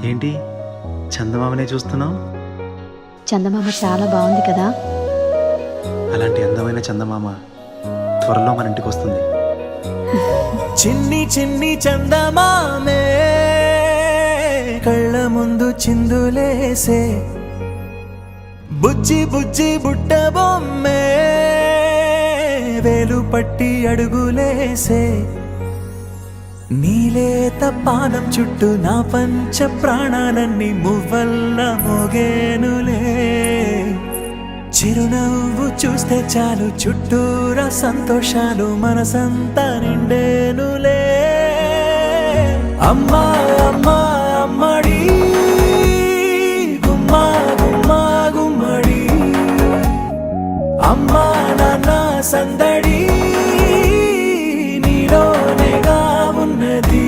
ఏంటి చందమామనే చూస్తున్నావు? చందమామ చాలా బాగుంది కదా. అలాంటి అందమైన చందమామ త్వరలో మన ఇంటికి వస్తుంది. చిన్ని చిన్ని చందమామే కళ్ళ ముందు చిందులేసే, బుజ్జి బుజ్జి బుట్ట బొమ్మే వేలు పట్టి అడుగులేసే, నీలేత పానం చుట్టూ నా పంచ ప్రాణాలన్నీ మువ్వల్ల మోగేనులే. చిరునవ్వు చూస్తే చాలు చుట్టూరా సంతోషాలు మనసంతా నిండేనులే. అమ్మా అమ్మా అమ్మడి గుమ్మా గుమ్మా గుమ్మడి, అమ్మా నాన్న సందడి నీలోనేగా ఉన్నది.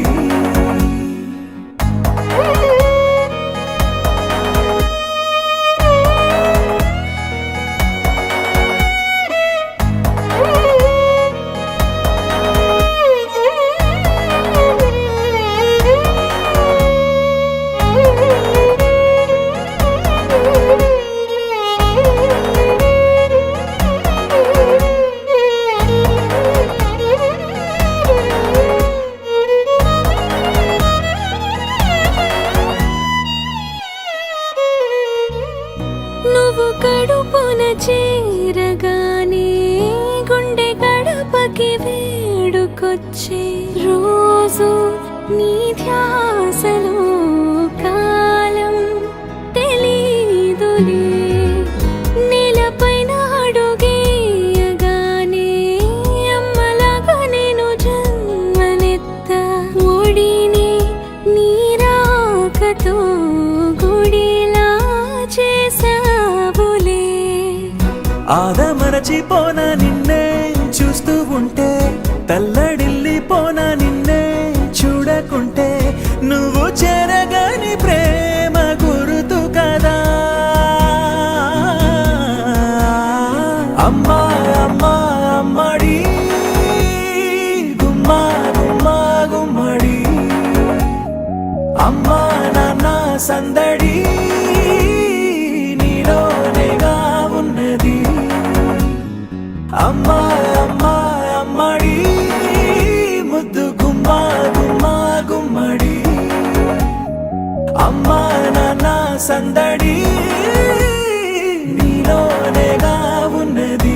నువ్వు కడుపున చేరగానే గుండె గడపకి వేడుకొచ్చే రోజు నీ ధ్యాసలో కాలం తెలీదులే. నేలపైన అడుగేయగానే అమ్మలాగా నేను జన్మనెత్త, ఒడిని నీ రాకతో గుడిలా చేసావులే. ఆదమరచిపోన నిన్నే చూస్తూ ఉంటే, తల్లడిల్లిపోన నిన్నే చూడకుంటే, నువ్వు చెరగని ప్రేమ గురుతు కదా. అమ్మా అమ్మా అమ్మడి గుమ్మా గుమ్మా గుమ్మడి, అమ్మా నాన్న సందడి నీలోనేగా ఉన్నది. అమ్మా అమ్మా అమ్మడి ముద్దు గుమ్మా గుమ్మా గుమ్మడి, అమ్మా నాన్న సందడి నీలోనేగా ఉన్నది.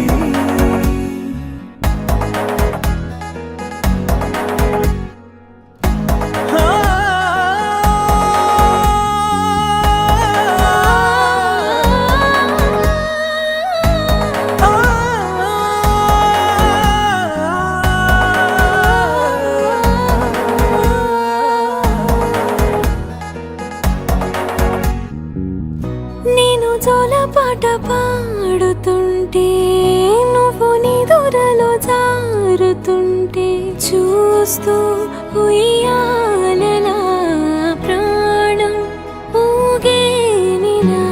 నేను జోలపాట పాడుతుంటే, నువ్వు నీ దూరలో జారుతుంటే, చూస్తూ ఉయ్యాలలా ప్రాణం ఊగేనిలా.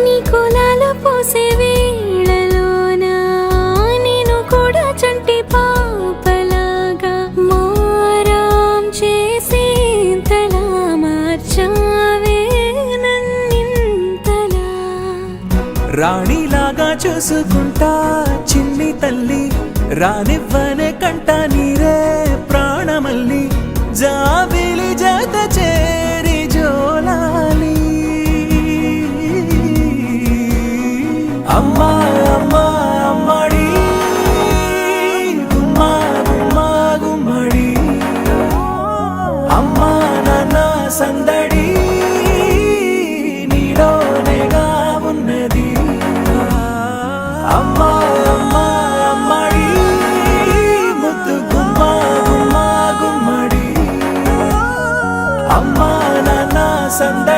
నీ కులాల పోసే వేళలోన నేను కూడా చంటి పాపలాగా మారాం చేసేంతలా మార్చావే నన్నింతలా. రాణిలాగా చూసుకుంటా చిన్ని తల్లి, రానివ్వనే కంట నీరే ప్రాణమల్లి, జాబిలి జత చేరి జోలాలి. అమ్మా అమ్మా అమ్మడి గుమ్మా గుమ్మా గుమ్మడి, అమ్మా నాన్న సందడి నీలోనేగా ఉన్నది. అమ్మా అమ్మా అమ్మడి ముద్దు గుమ్మా గుమ్మా గుమ్మడి, అమ్మా నాన్న సందడి